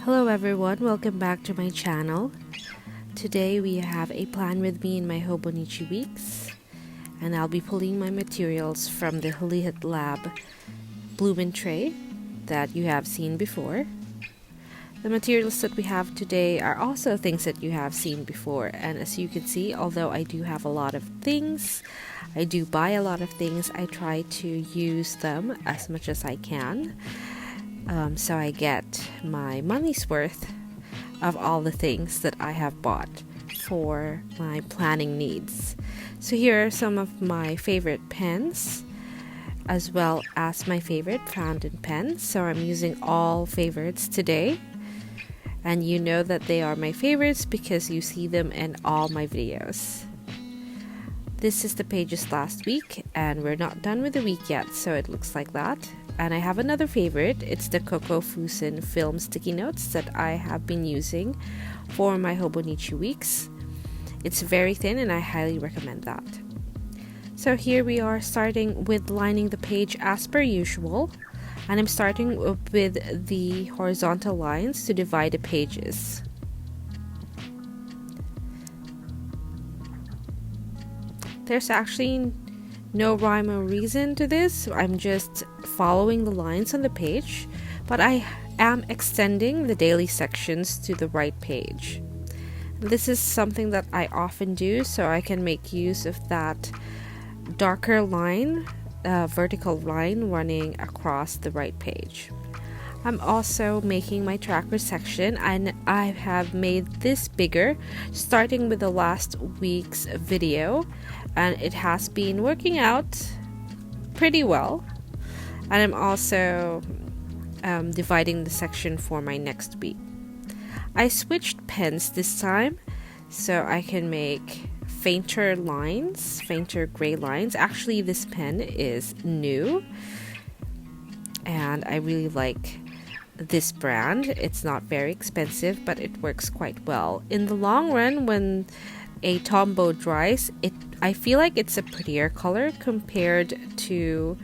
Hello everyone, welcome back to my channel. Today we have a plan with me in my Hobonichi Weeks, and I'll be pulling my materials from the LIHIT Lab BLOOMIN tray that you have seen before. The materials that we have today are also things that you have seen before, and as you can see, although I do have a lot of things, I do buy a lot of things, I try to use them as much as I can. So I get my money's worth of all the things that I have bought for my planning needs. So here are some of my favorite pens, as well as my favorite fountain pen. So I'm using all favorites today. And you know that they are my favorites because you see them in all my videos. This is the pages last week, and we're not done with the week yet, so it looks like that. And I have another favorite. It's the COCO FUSEN film sticky notes that I have been using for my Hobonichi Weeks. It's very thin and I highly recommend that. So here we are starting with lining the page as per usual. And I'm starting with the horizontal lines to divide the pages. There's actually no rhyme or reason to this. I'm just following the lines on the page, but I am extending the daily sections to the right page. This is something that I often do so I can make use of that darker line, vertical line running across the right page. I'm also making my tracker section, and I have made this bigger starting with the last week's video, and it has been working out pretty well. And I'm also dividing the section for my next week. I switched pens this time so I can make fainter lines, fainter gray lines. Actually, this pen is new and I really like this brand. It's not very expensive, but it works quite well. In the long run, when a Tombow dries, I feel like it's a prettier color compared to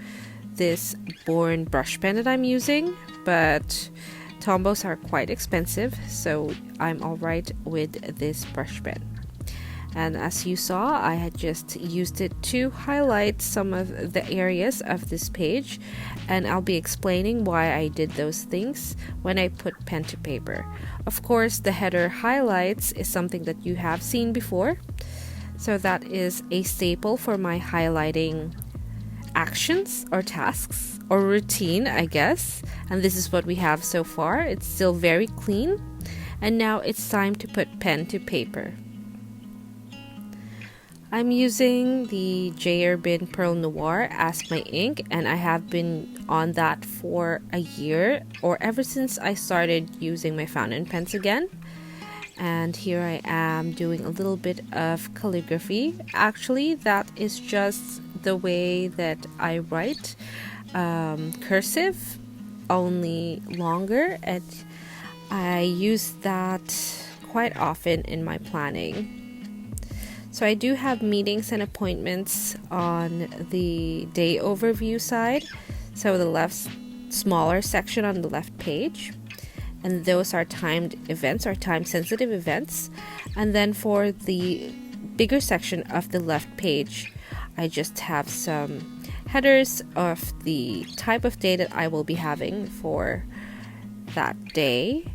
this Born brush pen that I'm using, but Tombows are quite expensive, so I'm alright with this brush pen. And as you saw, I had just used it to highlight some of the areas of this page, and I'll be explaining why I did those things when I put pen to paper. Of course, the header highlights is something that you have seen before, so that is a staple for my highlighting actions or tasks or routine, I guess. And this is what we have so far. It's still very clean, and now it's time to put pen to paper. I'm using the J.Herbin Pearl Noire as my ink, and I have been on that for a year, or ever since I started using my fountain pens again. And here I am doing a little bit of calligraphy. Actually, that is just the way that I write, cursive, only longer, and I use that quite often in my planning. So I do have meetings and appointments on the day overview side, so the left smaller section on the left page, and those are timed events or time sensitive events. And then for the bigger section of the left page, I just have some headers of the type of day that I will be having for that day,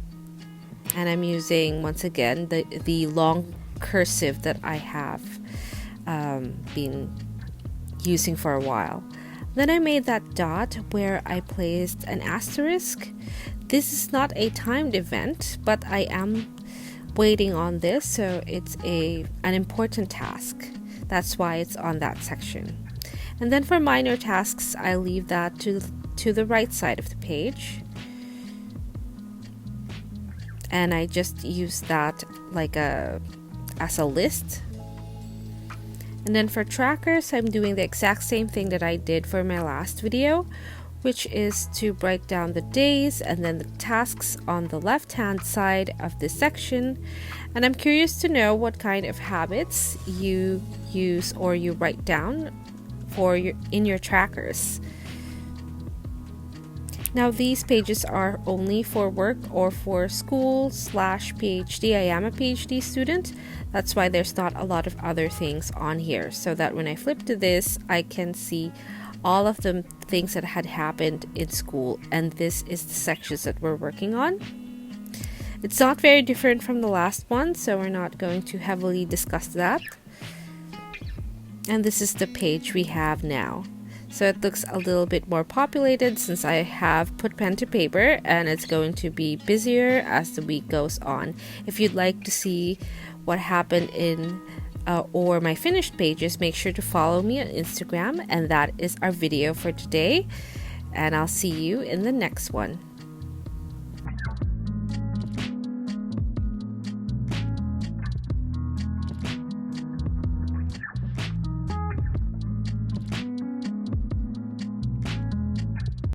and I'm using once again the long cursive that I have been using for a while. Then I made that dot where I placed an asterisk. This is not a timed event, but I am waiting on this, so it's an important task. That's why it's on that section. And then for minor tasks, I leave that to the right side of the page, and I just use that like as a list. And then for trackers, I'm doing the exact same thing that I did for my last video, which is to break down the days and then the tasks on the left hand side of this section. And I'm curious to know what kind of habits you use or you write down in your trackers. Now these pages are only for work or for school/PhD. I am a PhD student. That's why there's not a lot of other things on here, so that when I flip to this, I can see all of the things that had happened in school, and this is the sections that we're working on. It's not very different from the last one, so we're not going to heavily discuss that. And this is the page we have now. So it looks a little bit more populated since I have put pen to paper, and it's going to be busier as the week goes on. If you'd like to see what happened in or my finished pages, make sure to follow me on Instagram, and that is our video for today, and I'll see you in the next one.